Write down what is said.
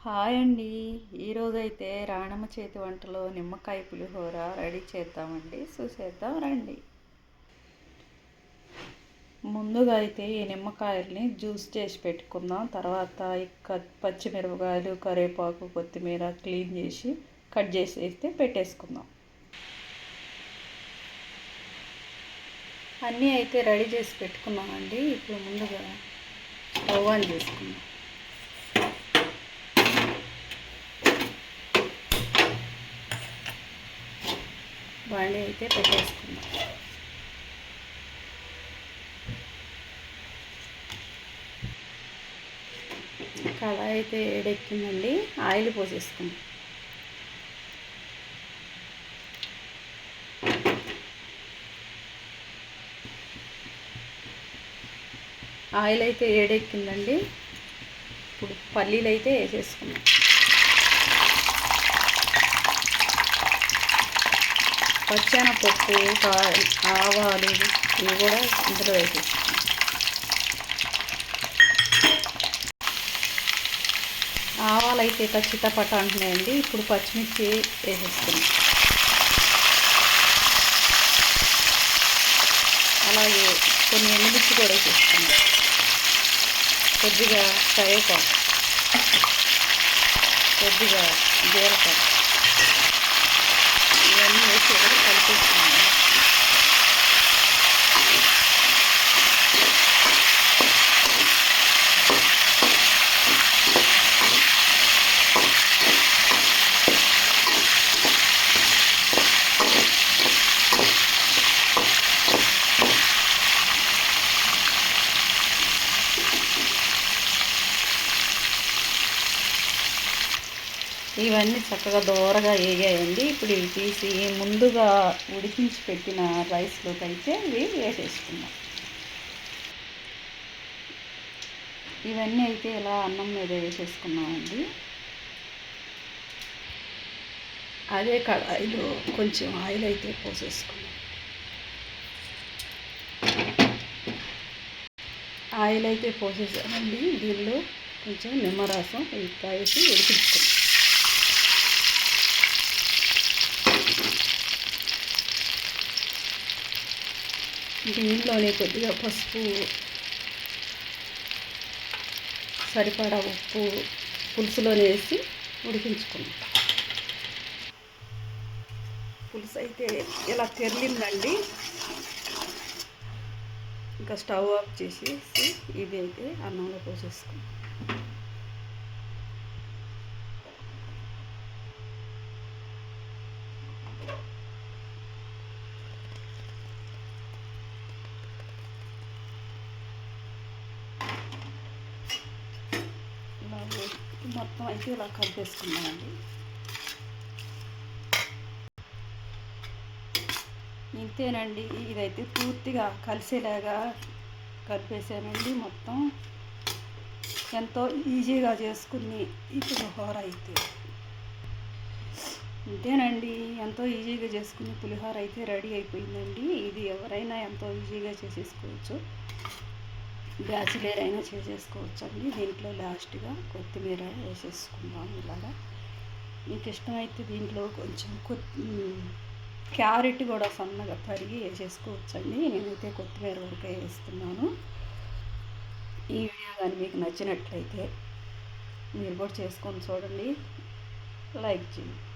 Hi అండి. ఈరోజైతే రాణమ్మ చేతి వంటలో నిమ్మకాయ పులిహోర రెడీ చేద్దామండి. చూసేద్దాం రండి. ముందుగా అయితే ఈ నిమ్మకాయల్ని జ్యూస్ చేసి పెట్టుకుందాం. తర్వాత పచ్చిమిరపకాయలు, కరివేపాకు, కొత్తిమీర క్లీన్ చేసి కట్ చేసి అయితే పెట్టేసుకుందాం. అన్నీ అయితే రెడీ చేసి పెట్టుకున్నామండి. ఇప్పుడు ముందుగా స్టవ్ ఆన్ చేసుకుందాం. బాండీ అయితే పెట్టేసుకుందాం. కళాయి అయితే వేడెక్కిందండి. ఆయిల్ పోసేసుకుందాం. ఆయిల్ అయితే వేడెక్కిందండి. ఇప్పుడు పల్లీలు అయితే వేసేసుకుందాం. పచ్చెనపప్పు, ఆవాలు ఇవి కూడా ఇందులో వేసేసుకుందాం. ఆవాలు అయితే చిటపట అంటున్నాయండి. ఇప్పుడు పచ్చిమిర్చి వేసేసుకుందాం. అలాగే కొన్ని ఎండుమిర్చి కూడా వేసేసుకుందాం. కొద్దిగా కరివేపాకు, కొద్దిగా జీలకర్ర ఇవన్నీ వేసి కలిపేసుకున్నాం. ఇవన్నీ చక్కగా దోరగా వేగాయండి. ఇప్పుడు ఇవి తీసి ముందుగా ఉడికించి పెట్టిన రైస్లోకి అయితే ఇవి వేసేసుకుందాం. ఇవన్నీ అయితే ఇలా అన్నం మీద వేసేసుకున్నామండి. అదే కడాయిలో కొంచెం ఆయిల్ అయితే పోసేసుకున్నాం. ఆయిల్ అయితే పోసేసామండి. దీనిలో కొంచెం నిమ్మరసం వేసి ఉడికించుకున్నాం. దీనిలోనే కొద్దిగా పసుపు, సరిపడా ఉప్పు పులుసులోనే వేసి ఉడికించుకున్నాం. పులుసు అయితే ఇలా తెరిలిందండి. ఇంకా స్టవ్ ఆఫ్ చేసేసి ఇది అయితే అన్నంలో పోసేసుకున్నాం. మొత్తం అయితే ఇలా కలిపేసుకున్నామండి. ఇంతేనండి. ఇదైతే పూర్తిగా కలిసేలాగా కలిపేసానండి. మొత్తం ఎంతో ఈజీగా చేసుకుని ఈ పులిహోర అయితే ఇంతేనండి. ఎంతో ఈజీగా చేసుకుని పులిహోర అయితే రెడీ అయిపోయిందండి. ఇది ఎవరైనా ఎంతో ఈజీగా చేసేసుకోవచ్చు. బ్యాచిలర్ అయినా చేసేసుకోవచ్చు అండి. దీంట్లో లాస్ట్గా కొత్తిమీర వేసేసుకుందాం. ఇలాగా మీకు ఇష్టమైతే దీంట్లో కొంచెం క్యారెట్ కూడా సన్నగా తరిగి వేసేసుకోవచ్చు అండి. నేనైతే కొత్తిమీర వరకే వేస్తున్నాను. ఈ వీడియో కానీ మీకు నచ్చినట్లయితే మీరు కూడా చేసుకొని చూడండి. లైక్ చేయండి.